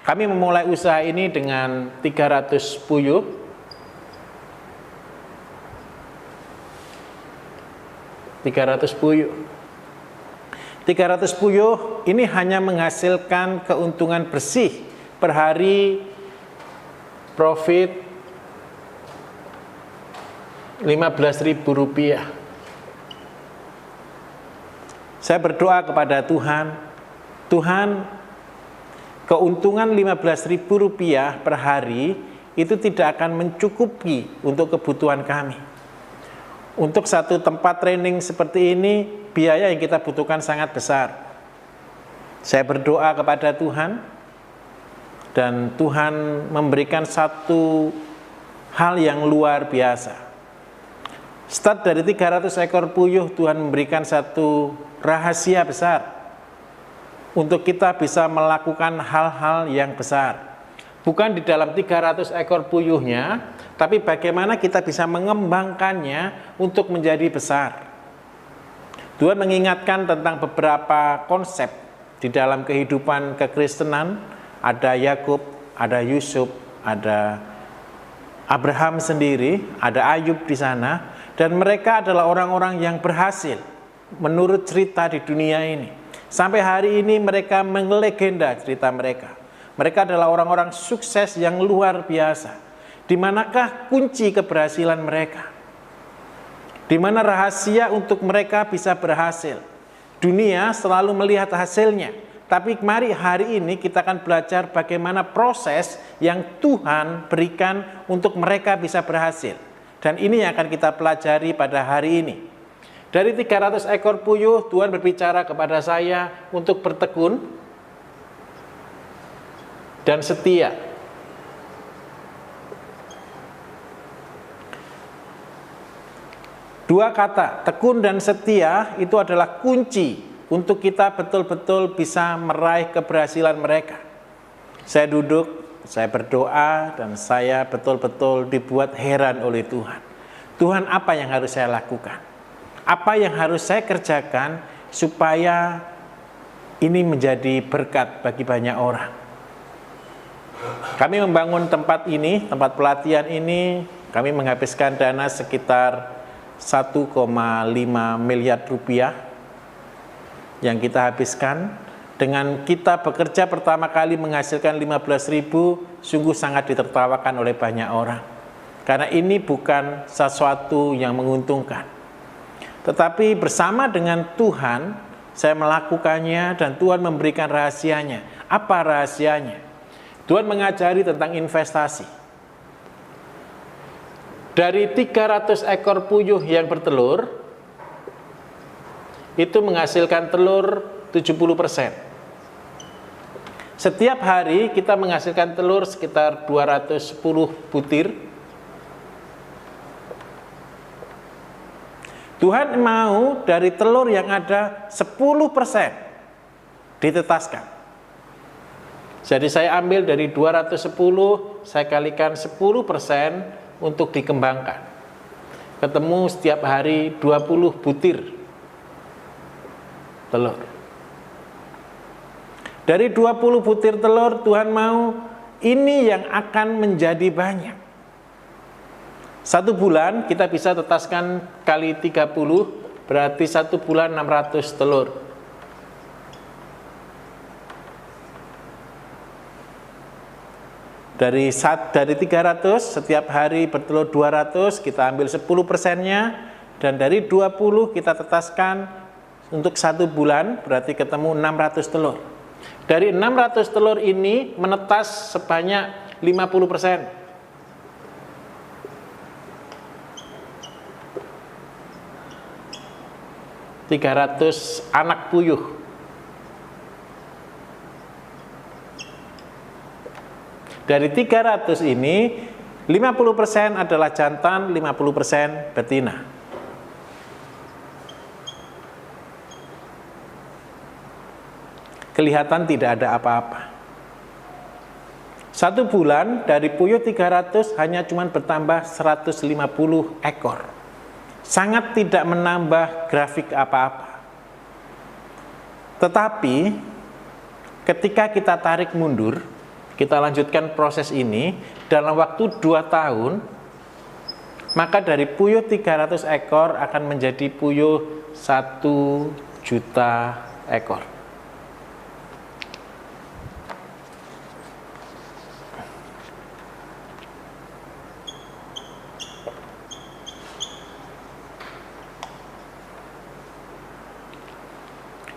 Kami memulai usaha ini dengan 300 puyuh. 300 puyuh ini hanya menghasilkan keuntungan bersih per hari, profit Rp15.000. Saya berdoa kepada Tuhan, Tuhan, keuntungan Rp15.000 per hari itu tidak akan mencukupi untuk kebutuhan kami. Untuk satu tempat training seperti ini, biaya yang kita butuhkan sangat besar. Saya berdoa kepada Tuhan, dan Tuhan memberikan satu hal yang luar biasa. Start dari 300 ekor puyuh, Tuhan memberikan satu rahasia besar untuk kita bisa melakukan hal-hal yang besar. Bukan di dalam 300 ekor puyuhnya, tapi bagaimana kita bisa mengembangkannya untuk menjadi besar. Tuhan mengingatkan tentang beberapa konsep di dalam kehidupan kekristenan. Ada Yakub, ada Yusuf, ada Abraham sendiri, ada Ayub di sana, dan mereka adalah orang-orang yang berhasil menurut cerita di dunia ini. Sampai hari ini mereka melegenda cerita mereka. Mereka adalah orang-orang sukses yang luar biasa. Di manakah kunci keberhasilan mereka? Di mana rahasia untuk mereka bisa berhasil? Dunia selalu melihat hasilnya. Tapi mari hari ini kita akan belajar bagaimana proses yang Tuhan berikan untuk mereka bisa berhasil. Dan ini yang akan kita pelajari pada hari ini. Dari 300 ekor puyuh, Tuhan berbicara kepada saya untuk bertekun dan setia. Dua kata, tekun dan setia, itu adalah kunci untuk kita betul-betul bisa meraih keberhasilan mereka. Saya duduk, saya berdoa, dan saya betul-betul dibuat heran oleh Tuhan. Tuhan, apa yang harus saya lakukan? Apa yang harus saya kerjakan supaya ini menjadi berkat bagi banyak orang? Kami membangun tempat ini, tempat pelatihan ini, kami menghabiskan dana sekitar 1,5 miliar rupiah yang kita habiskan. Dengan kita bekerja pertama kali menghasilkan 15.000, sungguh sangat ditertawakan oleh banyak orang. Karena ini bukan sesuatu yang menguntungkan. Tetapi bersama dengan Tuhan, saya melakukannya dan Tuhan memberikan rahasianya. Apa rahasianya? Tuhan mengajari tentang investasi. Dari 300 ekor puyuh yang bertelur, itu menghasilkan telur 70%. Setiap hari kita menghasilkan telur sekitar 210 butir. Tuhan mau dari telur yang ada 10% ditetaskan. Jadi saya ambil dari 210, saya kalikan 10% untuk dikembangkan. Ketemu setiap hari 20 butir telur. Dari 20 butir telur, Tuhan mau ini yang akan menjadi banyak. 1 bulan kita bisa tetaskan kali 30, berarti 1 bulan 600 telur. Dari 300, setiap hari bertelur 200, kita ambil 10%-nya, dan dari 20 kita tetaskan untuk 1 bulan, berarti ketemu 600 telur. Dari 600 telur ini menetas sebanyak 50%. (300 anak puyuh). Dari 300 ini 50% adalah jantan, 50% betina. Kelihatan tidak ada apa-apa. 1 bulan dari puyuh 300 hanya cuma bertambah 150 ekor. Sangat tidak menambah grafik apa-apa. Tetapi ketika kita tarik mundur, kita lanjutkan proses ini dalam waktu 2 tahun, maka dari puyuh 300 ekor akan menjadi puyuh 1 juta ekor.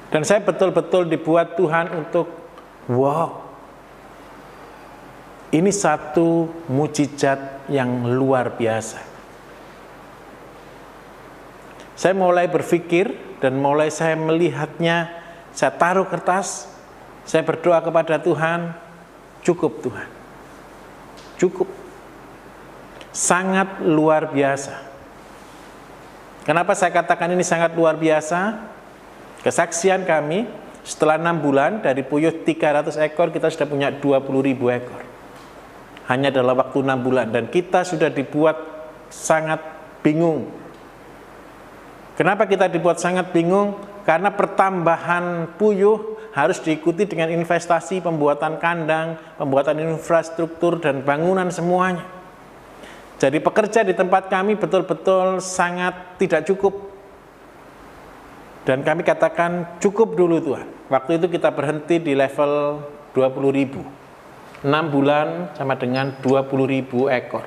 Dan saya betul-betul dibuat Tuhan untuk, wow, ini satu mukjizat yang luar biasa. Saya mulai berpikir dan mulai saya melihatnya, saya taruh kertas, saya berdoa kepada Tuhan, cukup Tuhan, cukup. Sangat luar biasa. Kenapa saya katakan ini sangat luar biasa? Kesaksian kami, setelah 6 bulan dari puyuh 300 ekor, kita sudah punya 20.000 ekor. Hanya dalam waktu 6 bulan. Dan kita sudah dibuat sangat bingung. Kenapa kita dibuat sangat bingung? Karena pertambahan puyuh harus diikuti dengan investasi pembuatan kandang, pembuatan infrastruktur, dan bangunan semuanya. Jadi pekerja di tempat kami betul-betul sangat tidak cukup. Dan kami katakan cukup dulu Tuhan. Waktu itu kita berhenti di level 20.000. 6 bulan sama dengan 20.000 ekor.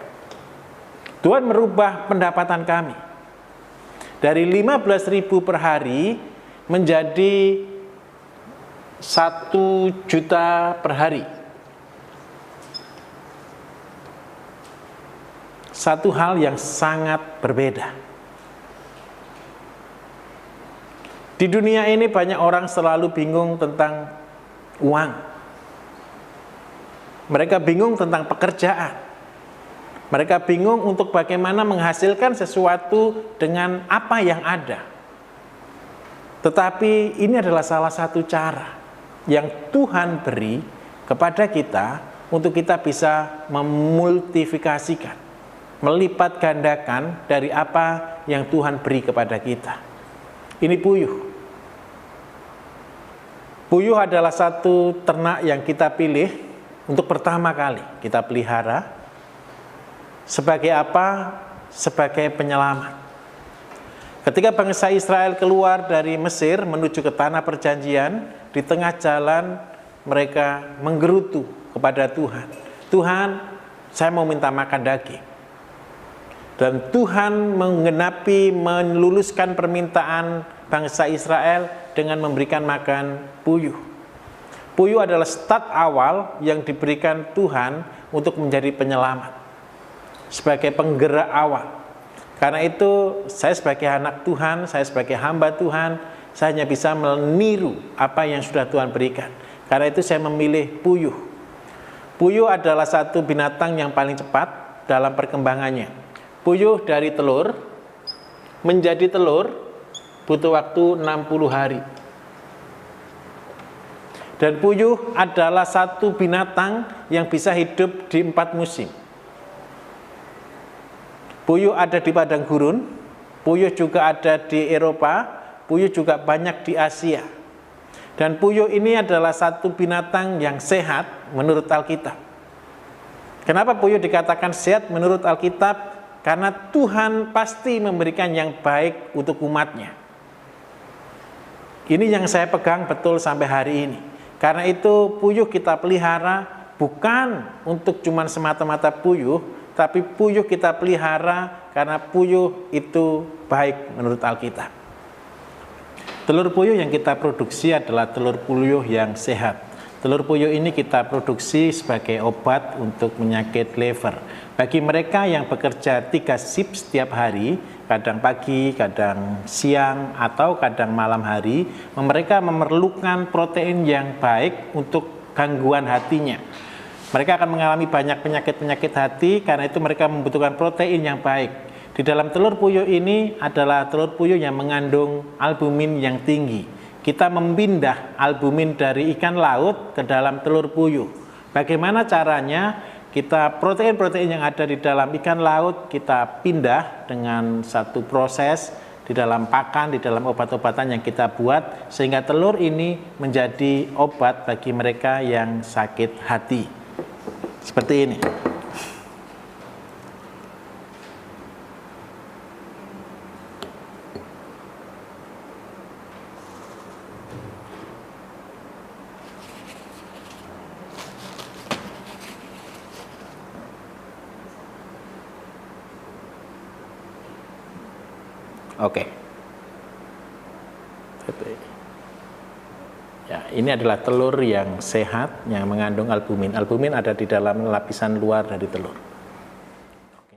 Tuhan merubah pendapatan kami. Dari 15.000 per hari menjadi 1 juta per hari. Satu hal yang sangat berbeda. Di dunia ini banyak orang selalu bingung tentang uang. Mereka bingung tentang pekerjaan. Mereka bingung untuk bagaimana menghasilkan sesuatu dengan apa yang ada. Tetapi ini adalah salah satu cara yang Tuhan beri kepada kita untuk kita bisa memultifikasikan, melipat gandakan dari apa yang Tuhan beri kepada kita. Ini puyuh. Puyuh adalah satu ternak yang kita pilih untuk pertama kali kita pelihara. Sebagai apa? Sebagai penyelamat. Ketika bangsa Israel keluar dari Mesir menuju ke tanah perjanjian, di tengah jalan mereka menggerutu kepada Tuhan. Tuhan, saya mau minta makan daging. Dan Tuhan menggenapi, meluluskan permintaan bangsa Israel dengan memberikan makan puyuh. Puyuh adalah start awal yang diberikan Tuhan untuk menjadi penyelamat, sebagai penggerak awal. Karena itu saya sebagai anak Tuhan, saya sebagai hamba Tuhan, saya hanya bisa meniru apa yang sudah Tuhan berikan. Karena itu saya memilih puyuh. Puyuh adalah satu binatang yang paling cepat dalam perkembangannya. Puyuh dari telur menjadi telur butuh waktu 60 hari. Dan puyuh adalah satu binatang yang bisa hidup di 4 musim. Puyuh ada di padang gurun, puyuh juga ada di Eropa, puyuh juga banyak di Asia. Dan puyuh ini adalah satu binatang yang sehat menurut Alkitab. Kenapa puyuh dikatakan sehat menurut Alkitab? Karena Tuhan pasti memberikan yang baik untuk umatnya. Ini yang saya pegang betul sampai hari ini. Karena itu puyuh kita pelihara bukan untuk cuman semata-mata puyuh, tapi puyuh kita pelihara karena puyuh itu baik menurut Alkitab. Telur puyuh yang kita produksi adalah telur puyuh yang sehat. Telur puyuh ini kita produksi sebagai obat untuk penyakit liver. Bagi mereka yang bekerja 3 shift setiap hari, kadang pagi, kadang siang, atau kadang malam hari, mereka memerlukan protein yang baik untuk gangguan hatinya. Mereka akan mengalami banyak penyakit-penyakit hati, karena itu mereka membutuhkan protein yang baik. Di dalam telur puyuh ini adalah telur puyuh yang mengandung albumin yang tinggi. Kita memindah albumin dari ikan laut ke dalam telur puyuh. Bagaimana caranya? Kita protein-protein yang ada di dalam ikan laut kita pindah dengan satu proses di dalam pakan, di dalam obat-obatan yang kita buat, sehingga telur ini menjadi obat bagi mereka yang sakit hati. Seperti ini. Oke. Ya, ini adalah telur yang sehat yang mengandung albumin. Albumin ada di dalam lapisan luar dari telur.